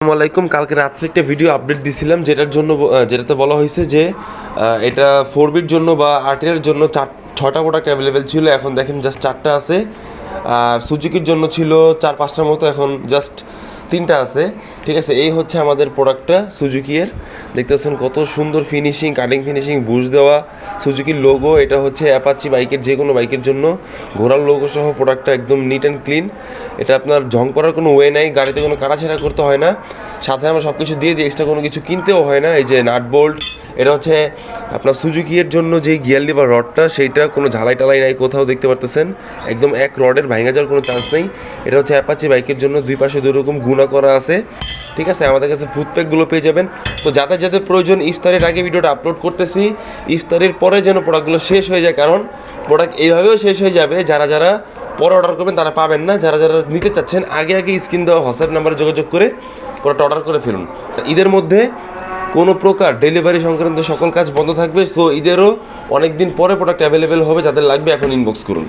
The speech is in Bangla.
আসসালামু আলাইকুম। কালকে রাত্রে একটা ভিডিও আপডেট দিছিলাম যেটাতে বলা হয়েছে যে এটা 4Bর জন্য বা আর্টিয়ার জন্য 6টা প্রোডাক্ট অ্যাভেলেবেল ছিল, এখন দেখেন জাস্ট 4টা আছে। আর সুজুকির জন্য ছিল 4-5টার মতো, এখন জাস্ট 3টা আছে। ঠিক আছে, এই হচ্ছে আমাদের প্রোডাক্টটা সুজুকির। দেখতেছেন কত সুন্দর ফিনিশিং, কাটিং ফিনিশিং, বুশ দেওয়া সুজুকির লোগো। এটা হচ্ছে অ্যাপাচি বাইকের, যে কোনো বাইকের জন্য ঘোড়ার লোগো সহ প্রোডাক্টটা একদম নিট অ্যান্ড ক্লিন। এটা আপনার ঝং করার কোনো ওয়ে নাই, গাড়িতে কোনো কাটাছেড়া করতে হয় না। সাথে আমরা সব কিছু দিয়ে দিই, এক্সট্রা কোনো কিছু কিনতেও হয় না। এই যে নাট বোল্ট, এটা হচ্ছে আপনার সুজুকির জন্য যে গিয়ার লিভার রডটা, সেইটা কোনো ঝালাই টালাই নাই কোথাও, দেখতে পারতেছেন একদম এক রডের ভাঙা যাওয়ার কোনো চান্স নেই। এটা হচ্ছে অ্যাপাচি বাইকের জন্য, দুই পাশে দুই রকম গুণা করা আছে। ঠিক আছে, আমাদের কাছে ফুডপ্যাকগুলো পেয়ে যাবেন। তো যাদের যাদের প্রয়োজন, ইফতারের আগে ভিডিওটা আপলোড করতেছি, ইফতারের পরে যেন প্রোডাক্টগুলো শেষ হয়ে যায়, কারণ প্রোডাক্ট এইভাবেও শেষ হয়ে যাবে। যারা যারা পরে অর্ডার করবেন তারা পাবেন না। যারা যারা নিতে চাচ্ছেন আগে আগে স্ক্রিন দেওয়া হোয়াটসঅ্যাপ নাম্বারে যোগাযোগ করে প্রোডাক্ট অর্ডার করে ফেলুন। ঈদের মধ্যে কোনো প্রকার ডেলিভারি সংক্রান্ত সকল কাজ বন্ধ থাকবে। সো ঈদেরও অনেক দিন পরে প্রোডাক্ট অ্যাভেলেবেল হবে। যাদের লাগবে এখন ইনবক্স করুন।